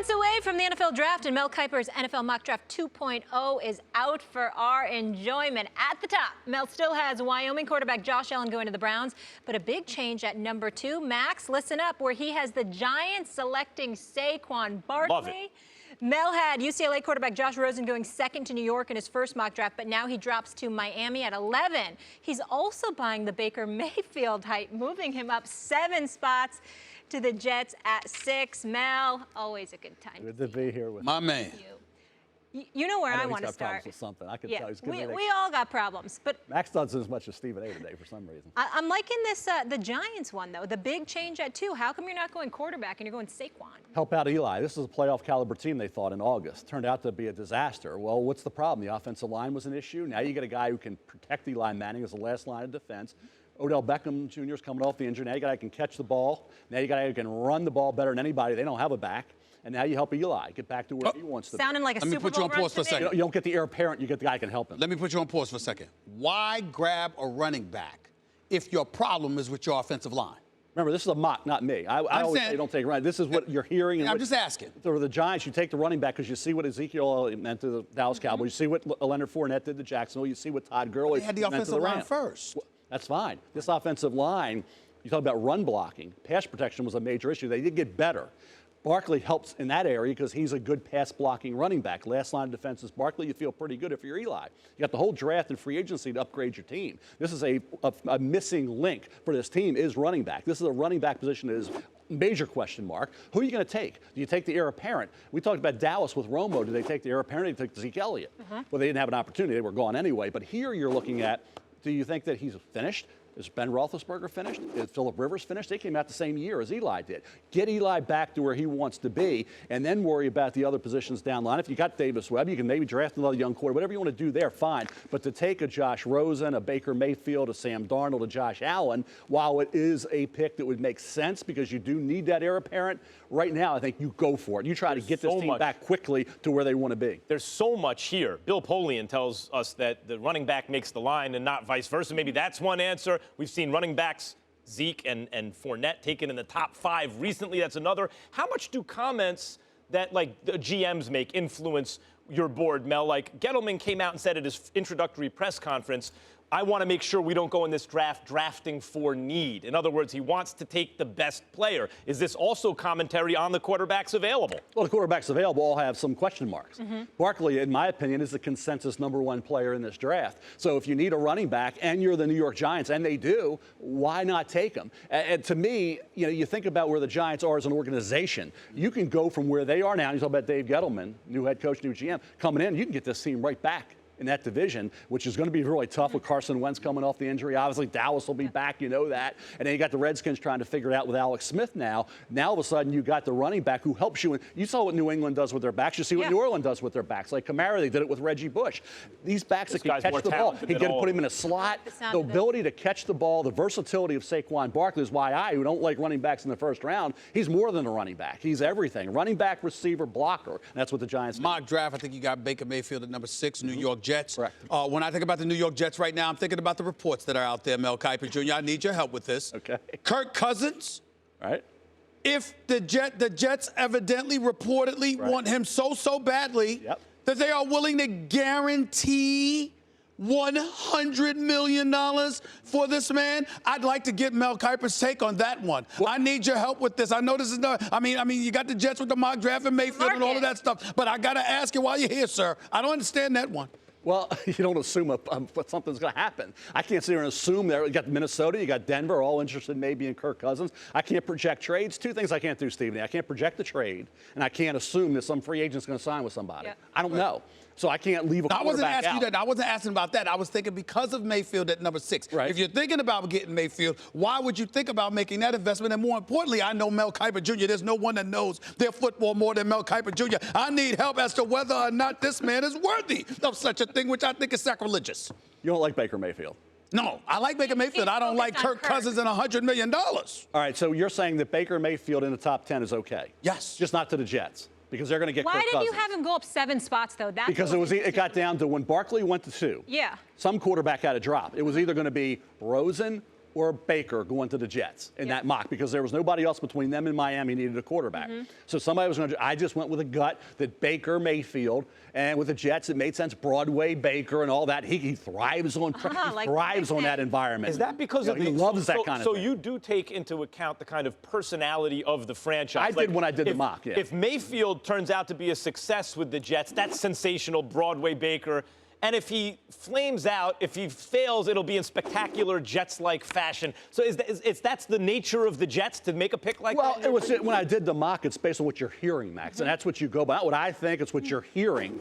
Months away from the NFL Draft, and Mel Kiper's NFL Mock Draft 2.0 is out for our enjoyment. At the top, Mel still has Wyoming quarterback Josh Allen going to the Browns, but a big change at number 2. Max, listen up, where he has the Giants selecting Saquon Barkley. Love it. Mel had UCLA quarterback Josh Rosen going second to New York in his first mock draft, but now he drops to Miami at 11. He's also buying the Baker Mayfield height, moving him up 7 spots to the Jets at 6. Mel, always a good time. Good to be here with my man. You know where I want to start. With something. I can Yeah, tell he's we all got problems, but Max doesn't as much as Stephen A. today for some reason. I'm liking this the Giants one though. The big change at 2. How come you're not going quarterback and you're going Saquon? Help out Eli. This is a playoff caliber team they thought in August. Turned out to be a disaster. Well, what's the problem? The offensive line was an issue. Now you get a guy who can protect Eli Manning as the last line of defense. Odell Beckham Jr. is coming off the injury. Now you got a guy who can catch the ball. Now you got a guy who can run the ball better than anybody. They don't have a back. And now you help Eli get back to where he wants to be. Sounding like a Let me Super put you Bowl on pause for a second. You don't get the heir apparent. You get the guy who can help him. Let me put you on pause for a second. Why grab a running back if your problem is with your offensive line? Remember, this is a mock, not me. I always say don't take running. This is what you're hearing. I'm just asking. For the Giants, you take the running back because you see what Ezekiel meant to the Dallas Cowboys. You see what Leonard Fournette did to Jacksonville. You see what Todd Gurley They had the meant to offensive the line Rams. first. Well, that's fine. This offensive line, you talk about run blocking. Pass protection was a major issue. They did get better. Barkley helps in that area because he's a good pass-blocking running back. Last line of defense is Barkley. You feel pretty good if you're Eli. You got the whole draft and free agency to upgrade your team. This is a missing link for this team is running back. This is a running back position that is major question mark. Who are you going to take? Do you take the heir apparent? We talked about Dallas with Romo. Did they take the heir apparent? Did they take Zeke Elliott? Well, they didn't have an opportunity. They were gone anyway. But here you're looking at, do you think that he's finished? Is Ben Roethlisberger finished? Is Phillip Rivers finished? They came out the same year as Eli did. Get Eli back to where he wants to be, and then worry about the other positions down the line. If you got Davis Webb, you can maybe draft another young quarterback. Whatever you want to do there, fine. But to take a Josh Rosen, a Baker Mayfield, a Sam Darnold, a Josh Allen, while it is a pick that would make sense because you do need that heir apparent, right now I think you go for it. You try to get this team back quickly to where they want to be. There's so much here. Bill Polian tells us that the running back makes the line and not vice versa. Maybe that's one answer. We've seen running backs, Zeke and Fournette, taken in the top 5 recently. That's another. How much do comments that, like, the GMs make influence your board, Mel? Like, Gettleman came out and said at his introductory press conference, I want to make sure we don't go in this draft drafting for need. In other words, he wants to take the best player. Is this also commentary on the quarterbacks available? Well, the quarterbacks available all have some question marks. Barkley, in my opinion, is the consensus #1 player in this draft. So if you need a running back and you're the New York Giants, and they do, why not take him? And to me, you know, you think about where the Giants are as an organization. You can go from where they are now. You talk about Dave Gettleman, new head coach, new GM, coming in. You can get this team right back in that division, which is going to be really tough with Carson Wentz coming off the injury. Obviously, Dallas will be back, you know that. And then you got the Redskins trying to figure it out with Alex Smith now. Now, all of a sudden, you got the running back who helps you. You saw what New England does with their backs. You see what New Orleans does with their backs. Like Kamara, they did it with Reggie Bush. These backs that can catch the ball. He can put him in a slot. The ability to catch the ball, the versatility of Saquon Barkley is why who don't like running backs in the first round, he's more than a running back. He's everything. Running back, receiver, blocker. And that's what the Giants do. Mock draft, I think you got Baker Mayfield at number 6, New York Jets. Correct. When I think about the New York Jets right now, I'm thinking about the reports that are out there, Mel Kiper Jr. I need your help with this. Okay. Kirk Cousins. Right. If the Jets evidently, reportedly want him so badly that they are willing to guarantee $100 million for this man, I'd like to get Mel Kiper's take on that one. Well, I need your help with this. I know this is not, I mean, you got the Jets with the mock draft and Mayfield and all of that stuff, but I got to ask you while you're here, sir. I don't understand that one. Well, you don't assume something's going to happen. I can't sit here and assume there. You got Minnesota, you got Denver, all interested maybe in Kirk Cousins. I can't project trades. 2 things I can't do, Stephen. I can't project the trade, and I can't assume that some free agent's going to sign with somebody. I don't know. So I can't leave a quarterback out. I wasn't asking you that. I wasn't asking about that. I was thinking because of Mayfield at number 6. Right. If you're thinking about getting Mayfield, why would you think about making that investment? And more importantly, I know Mel Kiper Jr. There's no one that knows their football more than Mel Kiper Jr. I need help as to whether or not this man is worthy of such a thing, which I think is sacrilegious. You don't like Baker Mayfield? No, I like Baker Mayfield. I don't like Kirk Cousins and $100 million. All right, so you're saying that Baker Mayfield in the top 10 is okay? Yes. Just not to the Jets. Because they're going to get Kirk Cousins. Why did you have him go up 7 spots, though? Because it got down to when Barkley went to 2. Yeah. Some quarterback had a drop. It was either going to be Rosen or Baker going to the Jets in that mock because there was nobody else between them and Miami needed a quarterback. So somebody was going to. I just went with a gut that Baker Mayfield, and with the Jets it made sense. Broadway Baker and all that. He thrives on thrives on that environment. Is that because of he loves that kind of thing? So thing. you do take into account the kind of personality of the franchise. I did when I did the mock. Yeah. If Mayfield turns out to be a success with the Jets, that's sensational. Broadway Baker. And if he flames out, if he fails, it'll be in spectacular Jets-like fashion. So that's the nature of the Jets to make a pick like that? Well, it was when I did the mock, it's based on what you're hearing, Max, and that's what you go by. What I think, it's what you're hearing.